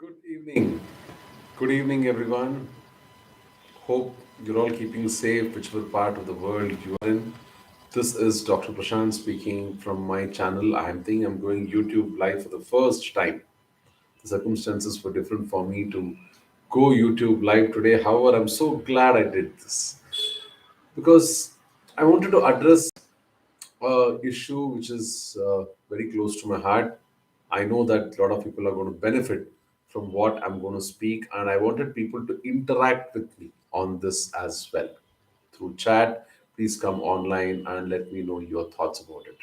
Good evening. Good evening, everyone. Hope you're all keeping safe, whichever part of the world you are in. This is Dr. Prashant speaking from my channel. I'm going YouTube live for the first time. The circumstances were different for me to go YouTube live today. However, I'm so glad I did this because I wanted to address issue which is very close to my heart. I know that a lot of people are going to benefit from what I'm going to speak, and I wanted people to interact with me on this as well through chat. Please come online and let me know your thoughts about it.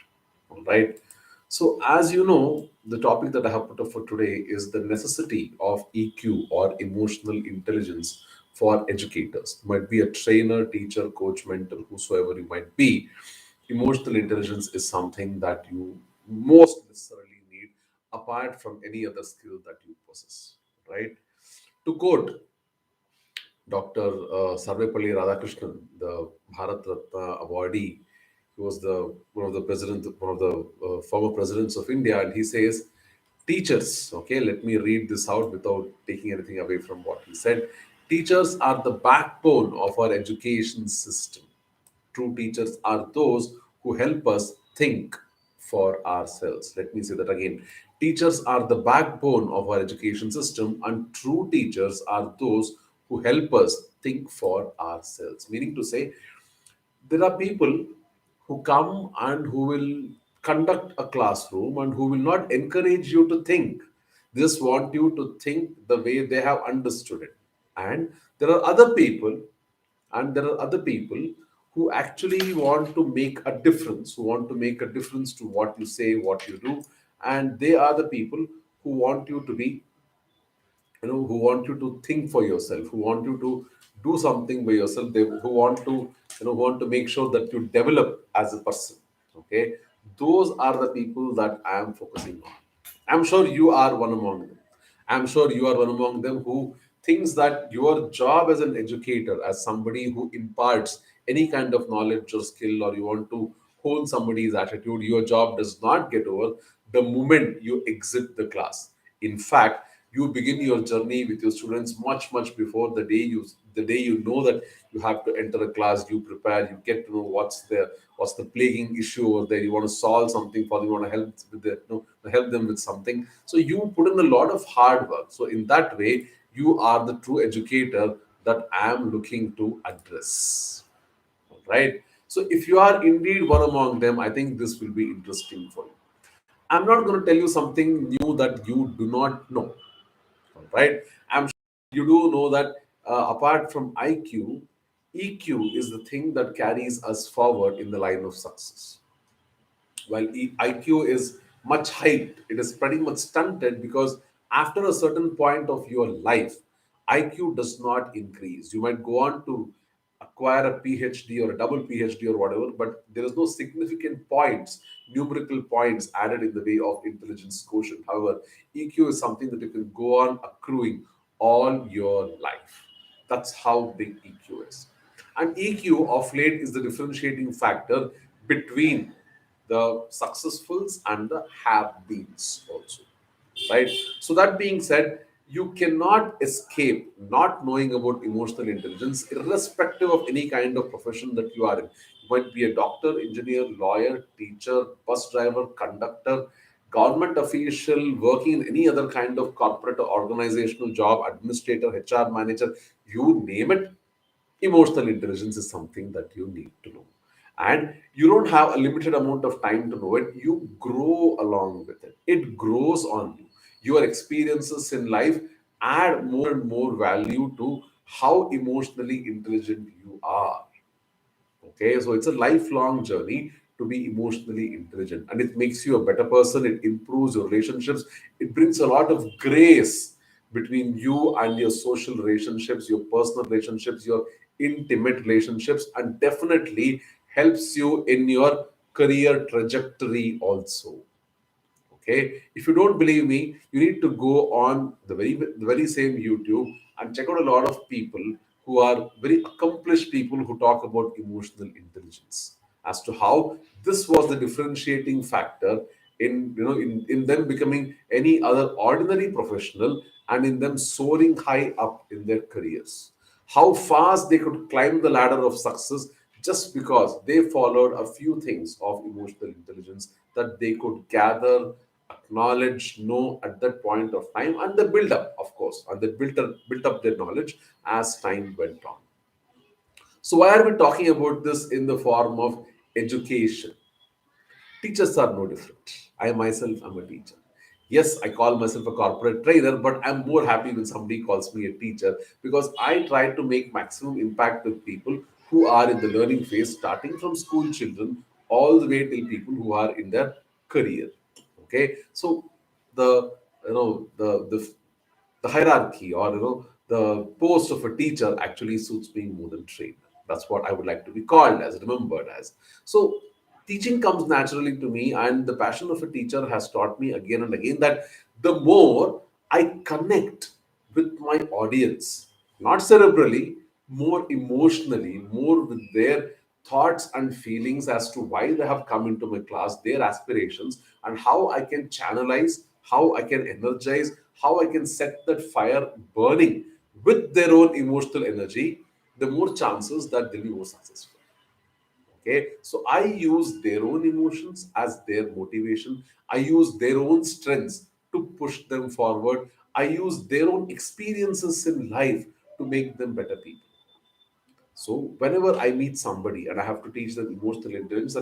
All right. So, as you know, the topic that I have put up for today is the necessity of EQ or emotional intelligence for educators. You might be a trainer, teacher, coach, mentor, whosoever you might be. Emotional intelligence is something that you most necessarily need apart from any other skill that you possess, right? To quote Dr. Sarvepalli Radhakrishnan, the Bharat Ratna awardee, he was the one of the former presidents of India, and he says, "Teachers, okay, let me read this out without taking anything away from what he said. Teachers are the backbone of our education system. True teachers are those who help us think for ourselves." Let me say that again. Teachers are the backbone of our education system, and true teachers are those who help us think for ourselves. Meaning to say, there are people who come and who will conduct a classroom and who will not encourage you to think. They just want you to think the way they have understood it. And there are other people who actually want to make a difference, who want to make a difference to what you say, what you do. And they are the people who want you to be, who want you to think for yourself, who want you to do something by yourself. They who want to, who want to make sure that you develop as a person. Okay, those are the people that I am focusing on. I'm sure you are one among them. I'm sure you are one among them who thinks that your job as an educator, as somebody who imparts any kind of knowledge or skill, or you want to hone somebody's attitude, your job does not get over the moment you exit the class. In fact, you begin your journey with your students much before the day you know that you have to enter a class. You prepare, you get to know what's the plaguing issue over there. You want to solve something for them, you want to help with help them with something. So you put in a lot of hard work. So in that way, you are the true educator that I am looking to address. Right. So if you are indeed one among them, I think this will be interesting for you. I'm not going to tell you something new that you do not know. All right. I'm sure you do know that apart from IQ, EQ is the thing that carries us forward in the line of success. While IQ is much hyped, it is pretty much stunted because after a certain point of your life, IQ does not increase. You might go on to acquire a PhD or a double PhD or whatever, but there is no significant points, numerical points added in the way of intelligence quotient. However, EQ is something that you can go on accruing all your life. That's how big EQ is. And EQ of late is the differentiating factor between the successfuls and the have-beens also, right? So that being said, you cannot escape not knowing about emotional intelligence, irrespective of any kind of profession that you are in. You might be a doctor, engineer, lawyer, teacher, bus driver, conductor, government official, working in any other kind of corporate or organizational job, administrator, HR manager, you name it. Emotional intelligence is something that you need to know, and you don't have a limited amount of time to know it. You grow along with it. It grows on you. Your experiences in life add more and more value to how emotionally intelligent you are. Okay, so it's a lifelong journey to be emotionally intelligent, and it makes you a better person. It improves your relationships. It brings a lot of grace between you and your social relationships, your personal relationships, your intimate relationships, and definitely helps you in your career trajectory also. Okay, if you don't believe me, you need to go on the very same YouTube and check out a lot of people who are very accomplished people who talk about emotional intelligence as to how this was the differentiating factor in them becoming any other ordinary professional, and in them soaring high up in their careers. How fast they could climb the ladder of success just because they followed a few things of emotional intelligence that they could gather, acknowledge, know at that point of time, and they build up, of course, and they built up their knowledge as time went on. So why are we talking about this in the form of education? Teachers are no different. I myself am a teacher. Yes, I call myself a corporate trainer, but I'm more happy when somebody calls me a teacher because I try to make maximum impact with people who are in the learning phase, starting from school children all the way till people who are in their career. Okay, so the the hierarchy, or the post of a teacher actually suits me more than trainer. That's what I would like to be called as, remembered as. So teaching comes naturally to me, and the passion of a teacher has taught me again and again that the more I connect with my audience, not cerebrally, more emotionally, more with their thoughts and feelings as to why they have come into my class, their aspirations, and how I can channelize, how I can energize, how I can set that fire burning with their own emotional energy, the more chances that they'll be more successful. Okay, so I use their own emotions as their motivation. I use their own strengths to push them forward. I use their own experiences in life to make them better people. So whenever I meet somebody and I have to teach them emotional intelligence,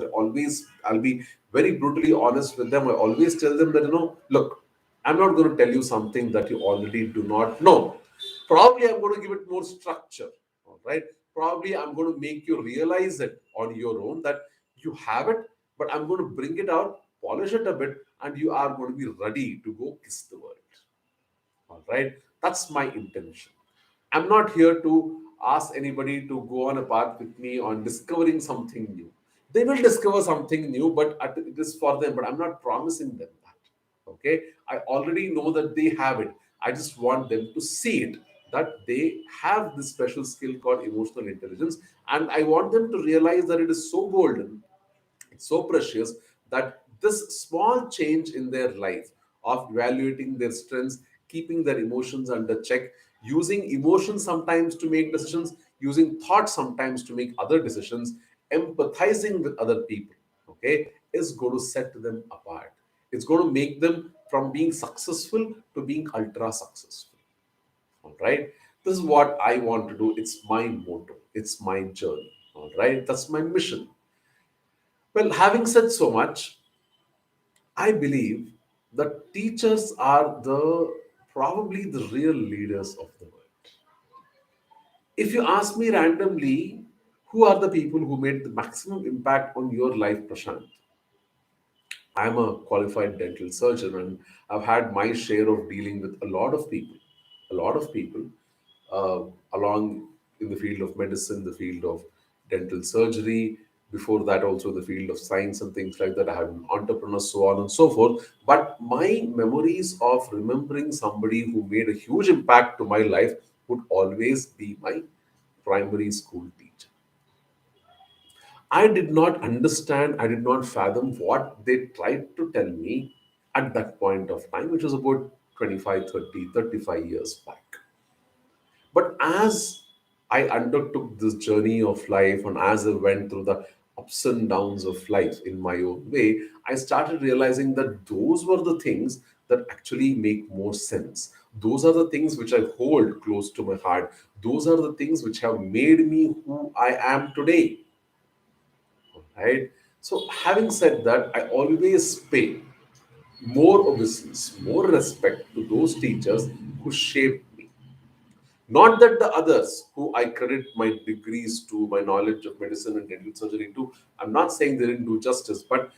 I'll be very brutally honest with them. I always tell them that, look, I'm not going to tell you something that you already do not know. Probably I'm going to give it more structure. All right. Probably I'm going to make you realize it on your own that you have it, but I'm going to bring it out, polish it a bit, and you are going to be ready to go kiss the world. All right. That's my intention. I'm not here to ask anybody to go on a path with me on discovering something new. They will discover something new, but it is for them. But I'm not promising them that. Okay. I already know that they have it. I just want them to see it, that they have this special skill called emotional intelligence. And I want them to realize that it is so golden, it's so precious, that this small change in their life of evaluating their strengths, keeping their emotions under check, using emotions sometimes to make decisions, using thoughts sometimes to make other decisions, empathizing with other people, okay, is going to set them apart. It's going to make them from being successful to being ultra successful. All right. This is what I want to do. It's my motto. It's my journey. All right. That's my mission. Well, having said so much, I believe that teachers are the probably the real leaders of the world. If you ask me randomly, who are the people who made the maximum impact on your life, Prashant? I'm a qualified dental surgeon, and I've had my share of dealing with a lot of people, uh, along in the field of medicine, the field of dental surgery. Before that, also the field of science and things like that. I had an entrepreneur, so on and so forth. But my memories of remembering somebody who made a huge impact to my life would always be my primary school teacher. I did not understand, I did not fathom what they tried to tell me at that point of time, which was about 25, 30, 35 years back. But as I undertook this journey of life and as I went through the ups and downs of life in my own way, I started realizing that those were the things that actually make more sense. Those are the things which I hold close to my heart. Those are the things which have made me who I am today. Right? So, having said that, I always pay more obeisance, more respect to those teachers who shaped me. Not that the others who I credit my degrees to, my knowledge of medicine and dental surgery to, I'm not saying they didn't do justice, but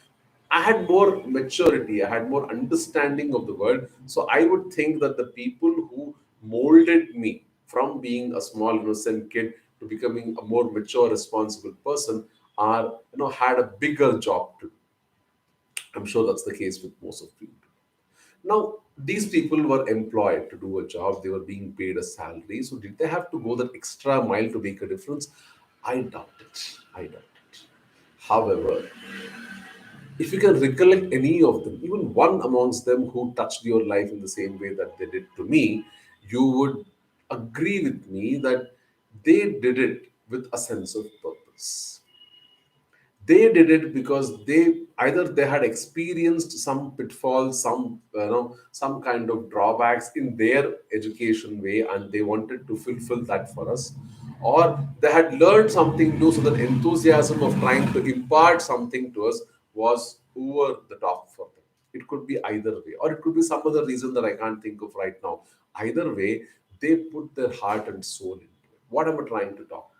I had more maturity, I had more understanding of the world. So I would think that the people who molded me from being a small innocent kid to becoming a more mature, responsible person are, had a bigger job to do. I'm sure that's the case with most of people. Now, these people were employed to do a job, they were being paid a salary. So, did they have to go that extra mile to make a difference? I doubt it. I doubt it. However, If you can recollect any of them, even one amongst them who touched your life in the same way that they did to me, you would agree with me that they did it with a sense of purpose. They did it because they either they had experienced some pitfalls, some some kind of drawbacks in their education way, and they wanted to fulfill that for us, or they had learned something new, so that enthusiasm of trying to impart something to us was over the top for them. It could be either way, or it could be some other reason that I can't think of right now. Either way, they put their heart and soul into it. What am I trying to talk?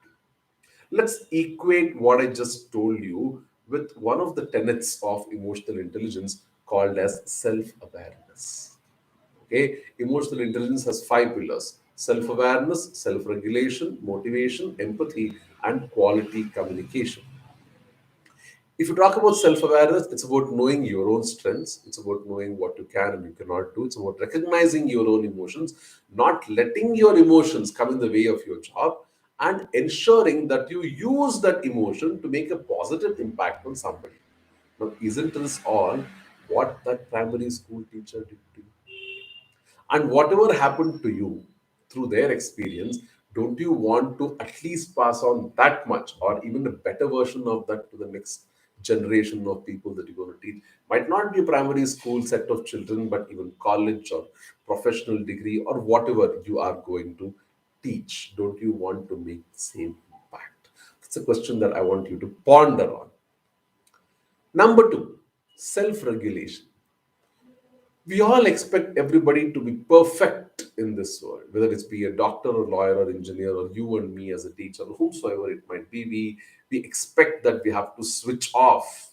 Let's equate what I just told you with one of the tenets of emotional intelligence called as self awareness. Okay, emotional intelligence has five pillars: self awareness, self regulation, motivation, empathy, and quality communication. If you talk about self awareness, it's about knowing your own strengths, it's about knowing what you can and you cannot do, it's about recognizing your own emotions, not letting your emotions come in the way of your job, and ensuring that you use that emotion to make a positive impact on somebody. Now, isn't this all what that primary school teacher did to you? And whatever happened to you through their experience, don't you want to at least pass on that much or even a better version of that to the next generation of people that you're going to teach? Might not be a primary school set of children, but even college or professional degree or whatever you are going to teach. Don't you want to make the same impact? That's a question that I want you to ponder on. Number two, self regulation. We all expect everybody to be perfect in this world, whether it's be a doctor or lawyer or engineer or you and me as a teacher or whomsoever it might be. We expect that we have to switch off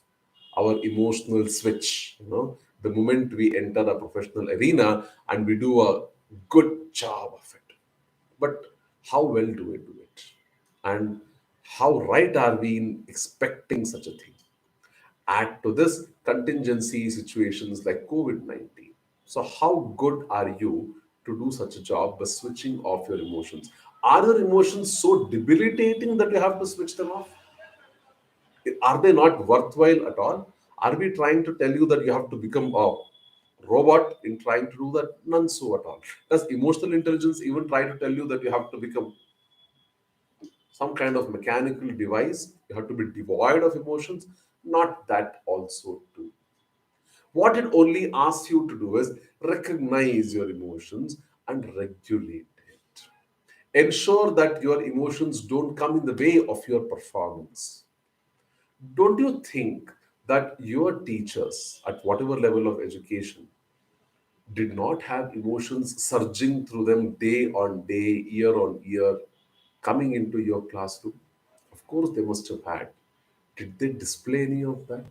our emotional switch, the moment we enter a professional arena, and we do a good job of it. But how well do we do it? And how right are we in expecting such a thing? Add to this contingency situations like COVID 19. So, how good are you to do such a job by switching off your emotions? Are your emotions so debilitating that you have to switch them off? Are they not worthwhile at all? Are we trying to tell you that you have to become a robot in trying to do that? None so at all. Does emotional intelligence even try to tell you that you have to become some kind of mechanical device? You have to be devoid of emotions? Not that also too. What it only asks you to do is recognize your emotions and regulate it. Ensure that your emotions don't come in the way of your performance. Don't you think that your teachers, at whatever level of education, did not have emotions surging through them day on day, year on year, coming into your classroom? Of course, they must have had. Did they display any of that?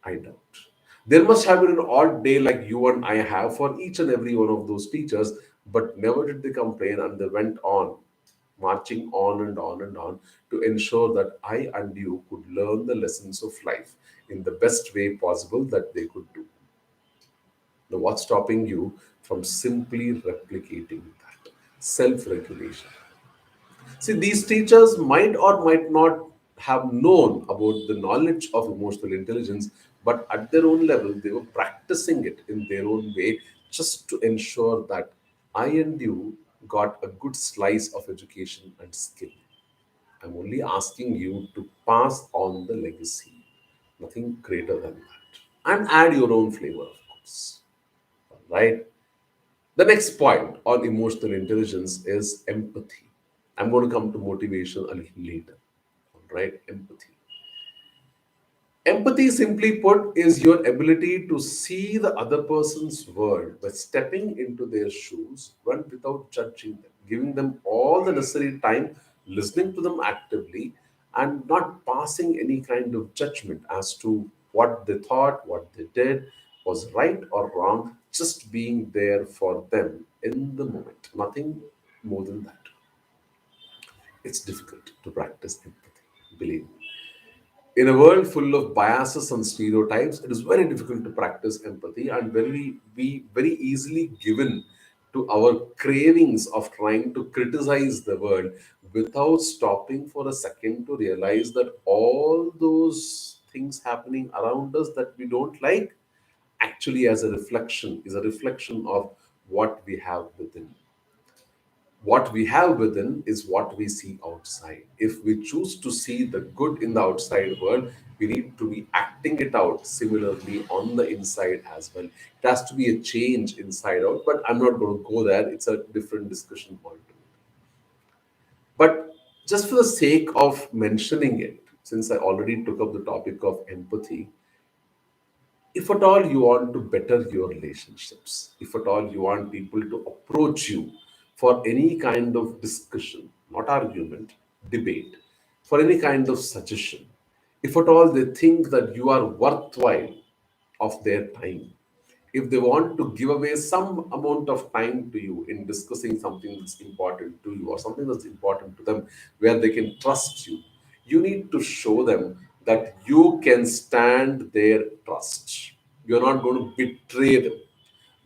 I doubt. There must have been an odd day like you and I have for each and every one of those teachers, but never did they complain, and they went on, marching on and on and on to ensure that I and you could learn the lessons of life in the best way possible that they could do. Now, what's stopping you from simply replicating that? Self regulation. See, these teachers might or might not have known about the knowledge of emotional intelligence, but at their own level, they were practicing it in their own way just to ensure that I and you got a good slice of education and skill. I'm only asking you to pass on the legacy, nothing greater than that, and add your own flavor, of course. Right? The next point on emotional intelligence is empathy. I'm going to come to motivation a little later. All right, empathy. Empathy, simply put, is your ability to see the other person's world by stepping into their shoes, one without judging them, giving them all the necessary time, listening to them actively, and not passing any kind of judgment as to what they thought, what they did was right or wrong, just being there for them in the moment. Nothing more than that. It's difficult to practice empathy, believe me. In a world full of biases and stereotypes, it is very difficult to practice empathy and very be very easily given to our cravings of trying to criticize the world without stopping for a second to realize that all those things happening around us that we don't like actually as a reflection is a reflection of what we have within. What we have within is what we see outside. If we choose to see the good in the outside world, we need to be acting it out similarly on the inside as well. It has to be a change inside out, but I'm not going to go there. It's a different discussion point. But just for the sake of mentioning it, since I already took up the topic of empathy, if at all you want to better your relationships, if at all you want people to approach you for any kind of discussion, not argument, debate, for any kind of suggestion, if at all they think that you are worthwhile of their time, if they want to give away some amount of time to you in discussing something that's important to you or something that's important to them where they can trust you, you need to show them that you can stand their trust. You're not going to betray them,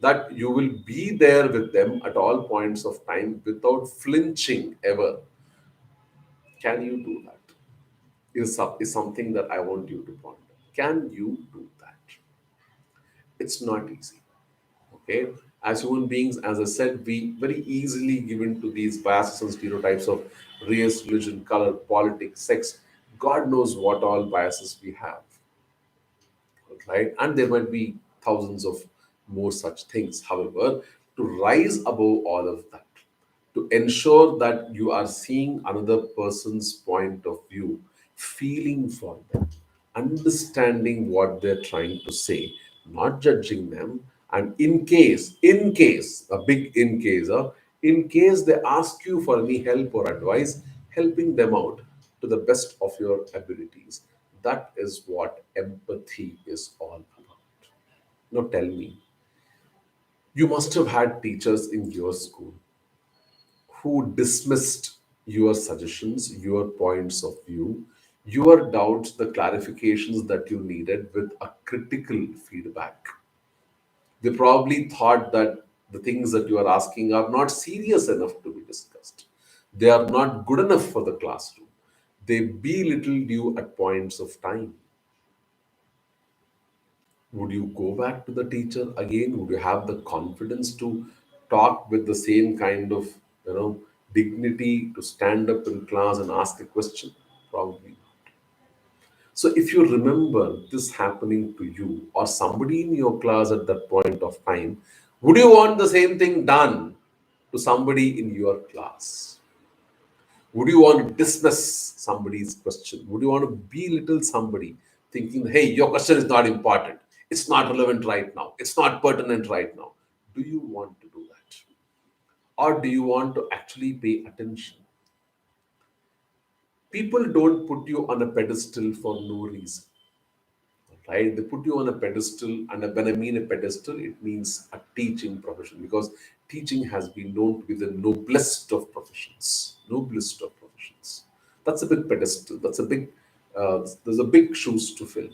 that you will be there with them at all points of time without flinching ever. Can you do that? Is something that I want you to ponder. Can you do that? It's not easy. Okay, as human beings, as I said, we very easily give in to these biases and stereotypes of race, religion, color, politics, sex. God knows what all biases we have, right? And there might be thousands of more such things. However, to rise above all of that, to ensure that you are seeing another person's point of view, feeling for them, understanding what they're trying to say, not judging them, and in case, a big in case they ask you for any help or advice, helping them out to the best of your abilities. That is what empathy is all about. Now tell me, you must have had teachers in your school who dismissed your suggestions, your points of view, your doubts, the clarifications that you needed with a critical feedback. They probably thought that the things that you are asking are not serious enough to be discussed. They are not good enough for the classroom. They belittled you at points of time. Would you go back to the teacher again? Would you have the confidence to talk with the same kind of, dignity to stand up in class and ask a question? Probably. So if you remember this happening to you or somebody in your class at that point of time, would you want the same thing done to somebody in your class? Would you want to dismiss somebody's question? Would you want to belittle somebody thinking, hey, your question is not important. It's not relevant right now. It's not pertinent right now. Do you want to do that? Or do you want to actually pay attention? People don't put you on a pedestal for no reason, right? They put you on a pedestal, and when I mean a pedestal, it means a teaching profession because teaching has been known to be the noblest of professions. Noblest of professions. That's a big pedestal. That's a big. There's a big shoes to fill,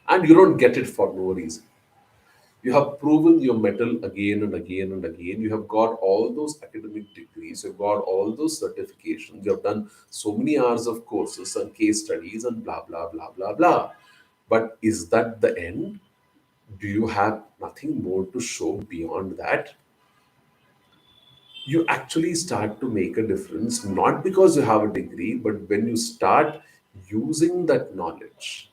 and you don't get it for no reason. You have proven your mettle again and again and again. You have got all those academic degrees, you've got all those certifications, you have done so many hours of courses and case studies and blah, blah, blah, blah, blah. But is that the end? Do you have nothing more to show beyond that? You actually start to make a difference, not because you have a degree, but when you start using that knowledge,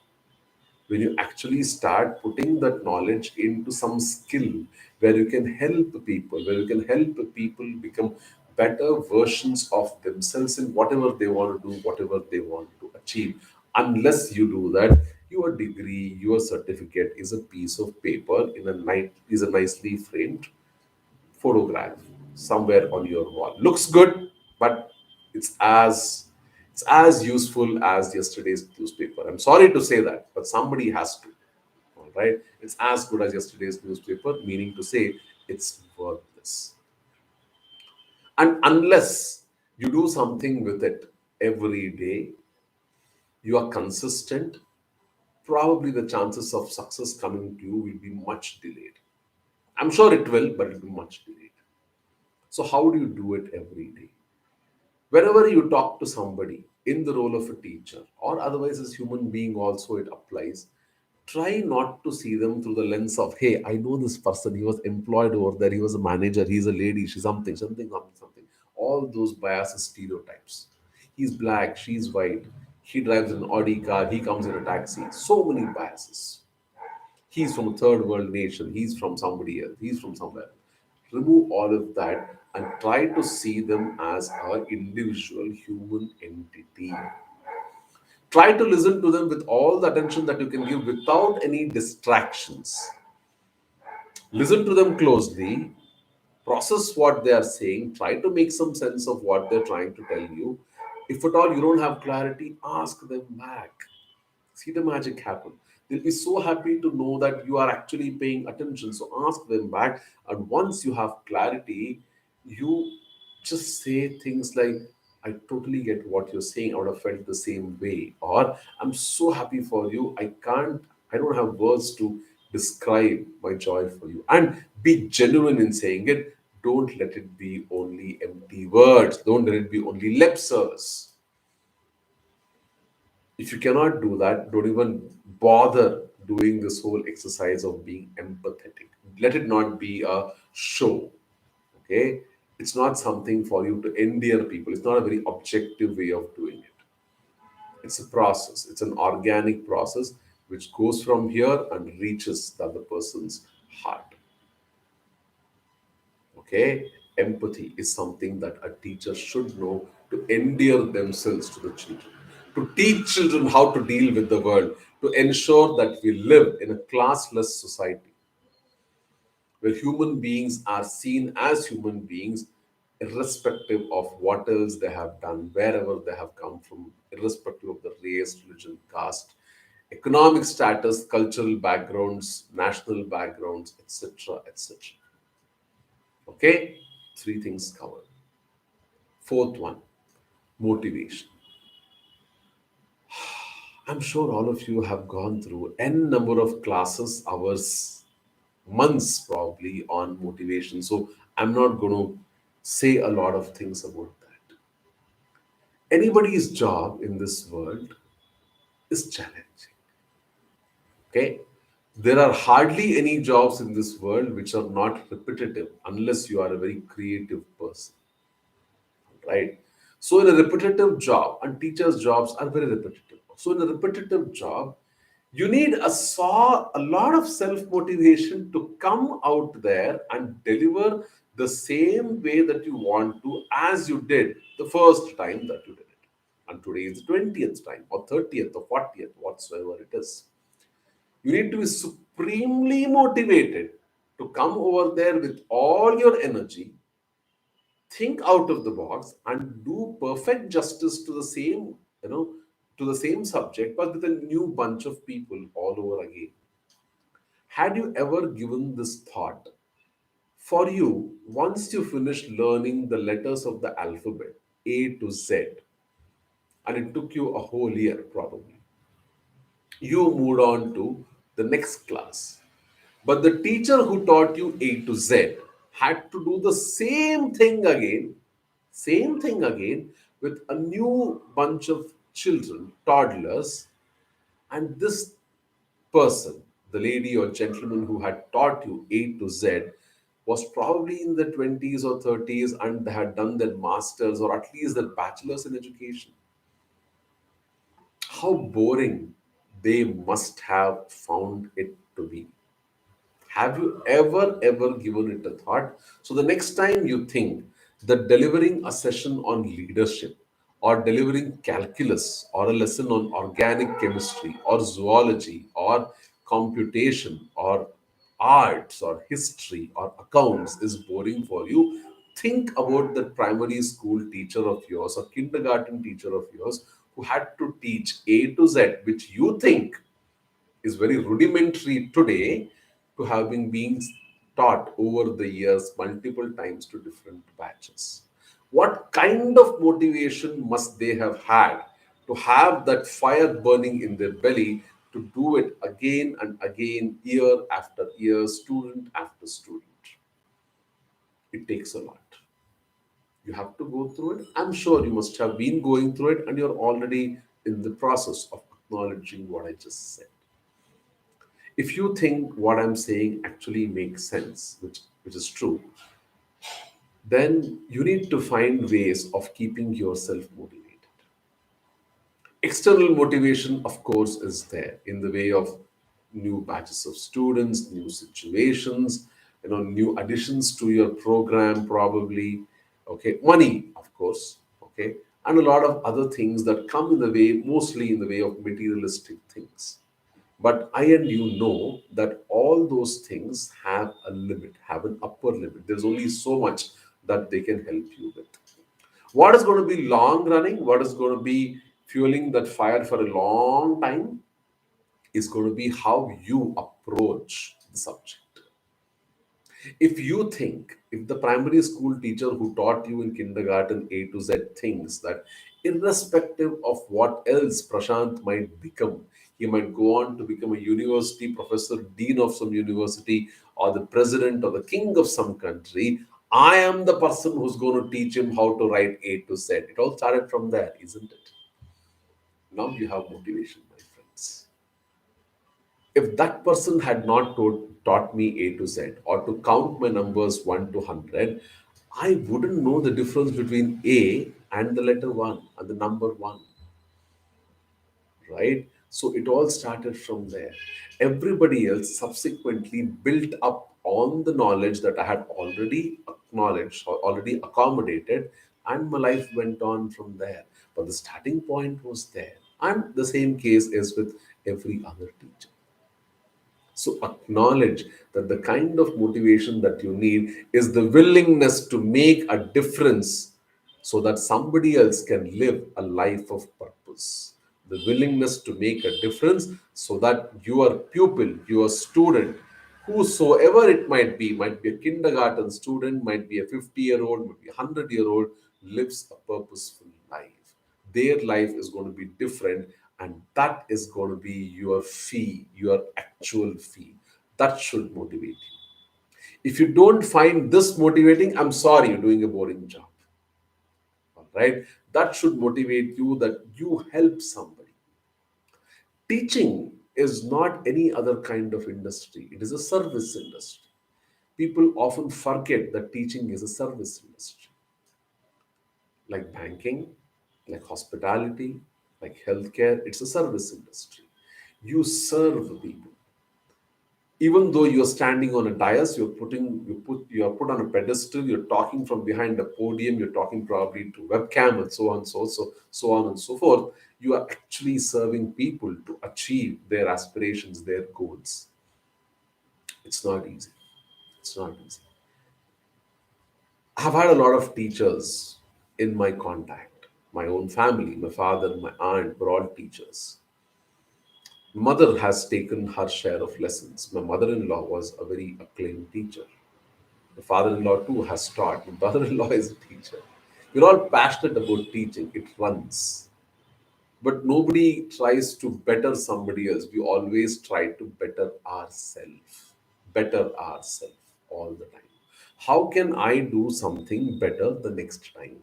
when you actually start putting that knowledge into some skill where you can help people, where you can help people become better versions of themselves in whatever they want to do, whatever they want to achieve. Unless you do that, your degree, your certificate is a piece of paper in a is a nicely framed photograph somewhere on your wall. Looks good, but it's as it's as useful as yesterday's newspaper. I'm sorry to say that, but somebody has to. All right, it's as good as yesterday's newspaper, meaning to say it's worthless. And unless you do something with it every day, you are consistent. Probably the chances of success coming to you will be much delayed. I'm sure it will, but it will be much delayed. So, how do you do it every day? Whenever you talk to somebody, in the role of a teacher or otherwise as human being also it applies, try not to see them through the lens of, hey, I know this person, he was employed over there, he was a manager, he's a lady, she's something. All those biases, stereotypes. He's black, she's white, he drives an Audi car, he comes in a taxi. So many biases. He's from a third world nation, he's from somebody else, he's from somewhere. Remove all of that and try to see them as an individual human entity. Try to listen to them with all the attention that you can give without any distractions. Listen to them closely, process what they are saying, try to make some sense of what they're trying to tell you. If at all you don't have clarity, ask them back. See the magic happen. They'll be so happy to know that you are actually paying attention. So ask them back. And once you have clarity, you just say things like, I totally get what you're saying. I would have felt the same way. Or I'm so happy for you. I don't have words to describe my joy for you. And be genuine in saying it. Don't let it be only empty words. Don't let it be only lip service. If you cannot do that, don't even bother doing this whole exercise of being empathetic. Let it not be a show. Okay, it's not something for you to endear people. It's not a very objective way of doing it. It's a process. It's an organic process which goes from here and reaches the other person's heart. Okay, empathy is something that a teacher should know to endear themselves to the children, to teach children how to deal with the world, to ensure that we live in a classless society where human beings are seen as human beings, irrespective of what else they have done, wherever they have come from, irrespective of the race, religion, caste, economic status, cultural backgrounds, national backgrounds, etc. etc. Okay, three things covered. Fourth one, motivation. I'm sure all of you have gone through n number of classes, hours, months probably on motivation. So I'm not going to say a lot of things about that. Anybody's job in this world is challenging. Okay. There are hardly any jobs in this world which are not repetitive unless you are a very creative person, right? So in a repetitive job, and teachers' jobs are very repetitive. So in a repetitive job, you need a lot of self motivation to come out there and deliver the same way that you want to as you did the first time that you did it. And today is the 20th time or 30th or 40th, whatsoever it is. You need to be supremely motivated to come over there with all your energy, think out of the box and do perfect justice to the same, you know, to the same subject, but with a new bunch of people all over again. Had you ever given this thought? For you, once you finish learning the letters of the alphabet, A to Z, and it took you a whole year probably, you moved on to the next class. But the teacher who taught you A to Z had to do the same thing again with a new bunch of children, toddlers, and this person, the lady or gentleman who had taught you A to Z, was probably in the 20s or 30s and they had done their masters or at least their bachelor's in education. How boring they must have found it to be. Have you ever given it a thought? So the next time you think that delivering a session on leadership or delivering calculus or a lesson on organic chemistry or zoology or computation or arts or history or accounts is boring for you, think about the primary school teacher of yours or kindergarten teacher of yours who had to teach A to Z, which you think is very rudimentary today, to having been taught over the years multiple times to different batches. What kind of motivation must they have had to have that fire burning in their belly to do it again and again, year after year, student after student? It takes a lot. You have to go through it. I'm sure you must have been going through it, and you're already in the process of acknowledging what I just said. If you think what I'm saying actually makes sense, which is true, then you need to find ways of keeping yourself motivated. External motivation, of course, is there in the way of new batches of students, new situations, new additions to your program, probably. Okay, money, of course. Okay, and a lot of other things that come in the way, mostly in the way of materialistic things. But I and you know that all those things have a limit, have an upper limit. There's only so much that they can help you with. What is going to be long running, what is going to be fueling that fire for a long time, is going to be how you approach the subject. If you think, if the primary school teacher who taught you in kindergarten A to Z thinks that irrespective of what else Prashant might become, he might go on to become a university professor, dean of some university, or the president or the king of some country, I am the person who's going to teach him how to write A to Z. It all started from there, isn't it? Now you have motivation, my friends. If that person had not taught me A to Z or to count my numbers 1 to 100, I wouldn't know the difference between A and the letter 1 and the number 1, right? So it all started from there. Everybody else subsequently built up on the knowledge that I had already acknowledged or already accommodated, and my life went on from there. But the starting point was there. And the same case is with every other teacher. So acknowledge that the kind of motivation that you need is the willingness to make a difference so that somebody else can live a life of purpose. The willingness to make a difference so that your pupil, your student, whosoever it might be a kindergarten student, might be a 50-year-old, might be a 100-year-old, lives a purposeful life. Their life is going to be different, and that is going to be your fee, your actual fee. That should motivate you. If you don't find this motivating, I'm sorry, you're doing a boring job. All right, that should motivate you, that you help somebody. Teaching is not any other kind of industry, it is a service industry. People often forget that teaching is a service industry, like banking, like hospitality, like healthcare. It's a service industry. You serve people. Even though you're standing on a dais, you are put on a pedestal, you're talking from behind a podium, you're talking probably to webcam and so on, so on and so forth. You are actually serving people to achieve their aspirations, their goals. It's not easy. It's not easy. I've had a lot of teachers in my contact. My own family, my father, my aunt were all teachers. Mother has taken her share of lessons. My mother-in-law was a very acclaimed teacher. The father-in-law too has taught. My brother-in-law is a teacher. We're all passionate about teaching. It runs. But nobody tries to better somebody else. We always try to better ourselves all the time. How can I do something better the next time?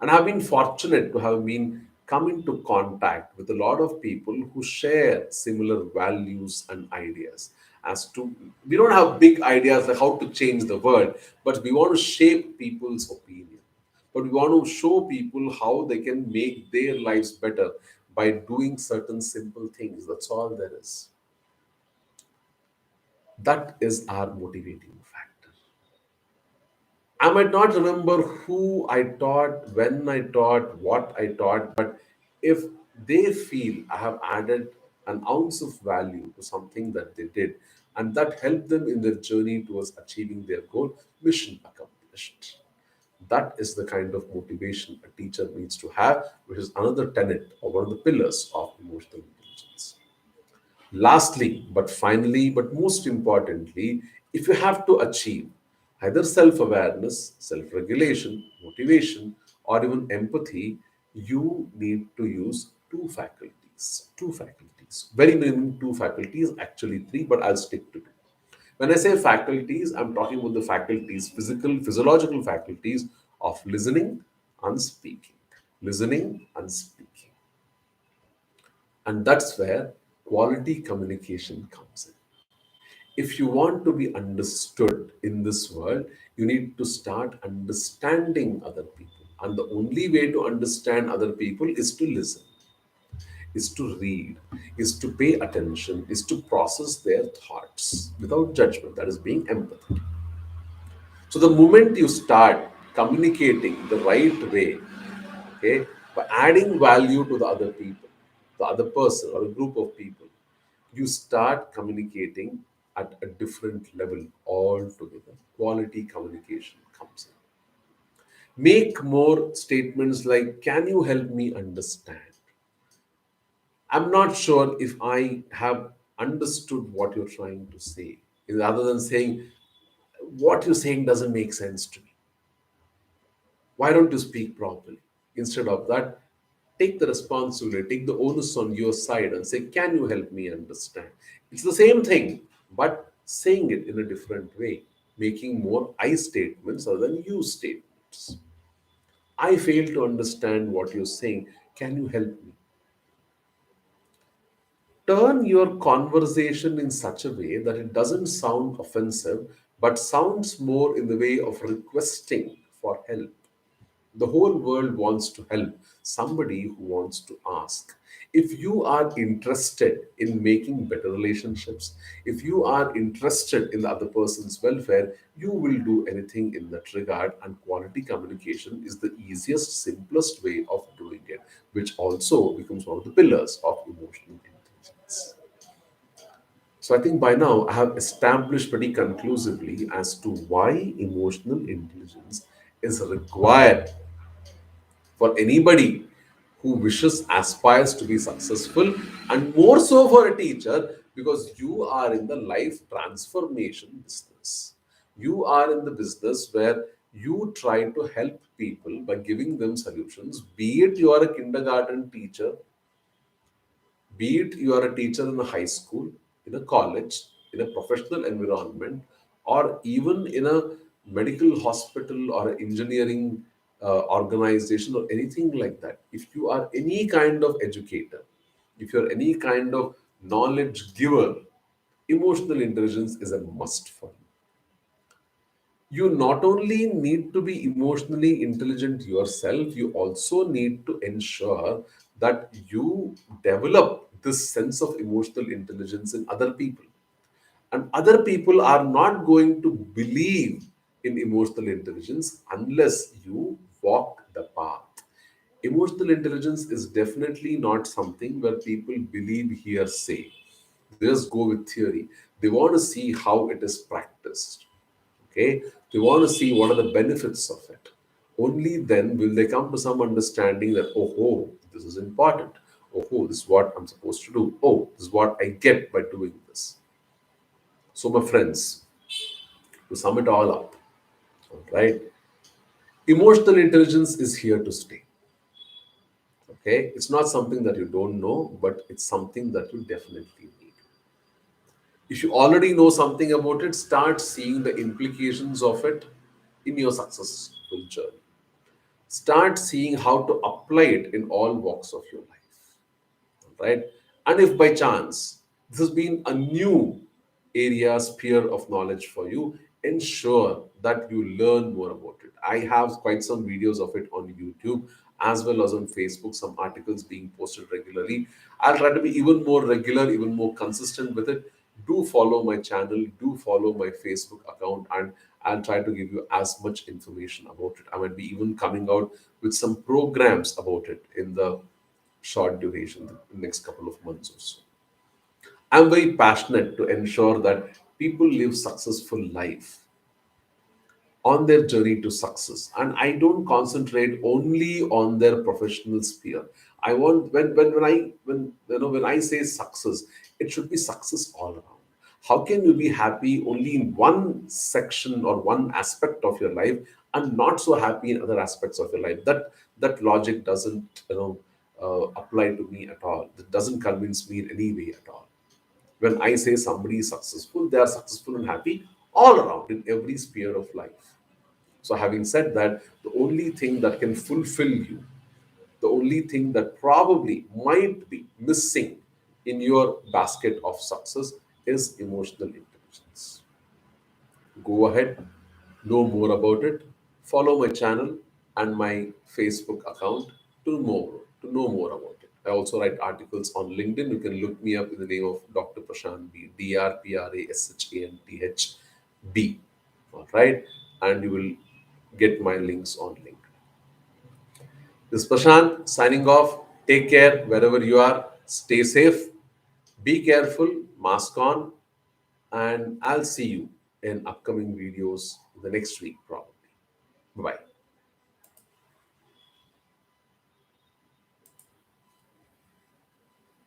And I've been fortunate to have been come into contact with a lot of people who share similar values and ideas. As to, we don't have big ideas like how to change the world, but we want to shape people's opinion. But we want to show people how they can make their lives better by doing certain simple things. That's all there is. That is our motivating factor. I might not remember who I taught, when I taught, what I taught, but if they feel I have added an ounce of value to something that they did, and that helped them in their journey towards achieving their goal, mission accomplished. That is the kind of motivation a teacher needs to have, which is another tenet or one of the pillars of emotional intelligence. Lastly, but finally, but most importantly, if you have to achieve either self awareness, self regulation, motivation, or even empathy, you need to use two faculties. Two faculties. Very minimum two faculties, actually three, but I'll stick to two. When I say faculties, I'm talking about the faculties, physical, physiological faculties of listening and speaking. Listening and speaking. And that's where quality communication comes in. If you want to be understood in this world, you need to start understanding other people. And the only way to understand other people is to listen, is to read, is to pay attention, is to process their thoughts without judgment. That is being empathic. So the moment you start communicating the right way, okay, by adding value to the other people, the other person or a group of people, you start communicating at a different level altogether. Quality communication comes in. Make more statements like, can you help me understand? I'm not sure if I have understood what you're trying to say. Rather than saying, what you're saying doesn't make sense to me. Why don't you speak properly? Instead of that, take the responsibility, take the onus on your side and say, can you help me understand? It's the same thing, but saying it in a different way, making more I statements other than you statements. I fail to understand what you're saying. Can you help me? Turn your conversation in such a way that it doesn't sound offensive, but sounds more in the way of requesting for help. The whole world wants to help somebody who wants to ask. If you are interested in making better relationships, if you are interested in the other person's welfare, you will do anything in that regard. And quality communication is the easiest, simplest way of doing it, which also becomes one of the pillars of emotional intelligence. So I think by now I have established pretty conclusively as to why emotional intelligence is required for anybody who wishes aspires to be successful, and more so for a teacher, because you are in the life transformation business. You are in the business where you try to help people by giving them solutions, be it you are a kindergarten teacher, be it you are a teacher in a high school, in a college, in a professional environment, or even in a medical hospital or an engineering organization or anything like that. If you are any kind of educator, if you're any kind of knowledge giver, emotional intelligence is a must for you. You not only need to be emotionally intelligent yourself, you also need to ensure that you develop this sense of emotional intelligence in other people. And other people are not going to believe in emotional intelligence unless you walk the path. Emotional intelligence is definitely not something where people believe hearsay. They just go with theory. They want to see how it is practiced. Okay, they want to see what are the benefits of it. Only then will they come to some understanding that, oh, this is important. Oh, this is what I'm supposed to do. Oh, this is what I get by doing this. So, my friends, to sum it all up, right? Emotional intelligence is here to stay. Okay, it's not something that you don't know, but it's something that you definitely need. If you already know something about it, start seeing the implications of it in your successful journey. Start seeing how to apply it in all walks of your life, right? And if by chance this has been a new area, sphere of knowledge for you, ensure that you learn more about it. I have quite some videos of it on YouTube as well as on Facebook, some articles being posted regularly. I'll try to be even more regular, even more consistent with it. Do follow my channel, do follow my Facebook account, and I'll try to give you as much information about it. I might be even coming out with some programs about it in the short duration, the next couple of months or so. I'm very passionate to ensure that people live successful life on their journey to success, and I don't concentrate only on their professional sphere. I want when I say success, it should be success all around. How can you be happy only in one section or one aspect of your life and not so happy in other aspects of your life? That logic doesn't apply to me at all. It doesn't convince me in any way at all. When I say somebody is successful, they are successful and happy all around in every sphere of life. So, having said that, the only thing that can fulfill you, the only thing that probably might be missing in your basket of success is emotional intelligence. Go ahead, know more about it, follow my channel and my Facebook account to know more about it. I also write articles on LinkedIn. You can look me up in the name of Dr. Prashant B, DrPrashantB. All right, and you will get my links on LinkedIn. This is Prashant signing off. Take care wherever you are. Stay safe. Be careful. Mask on. And I'll see you in upcoming videos the next week, probably. Bye bye.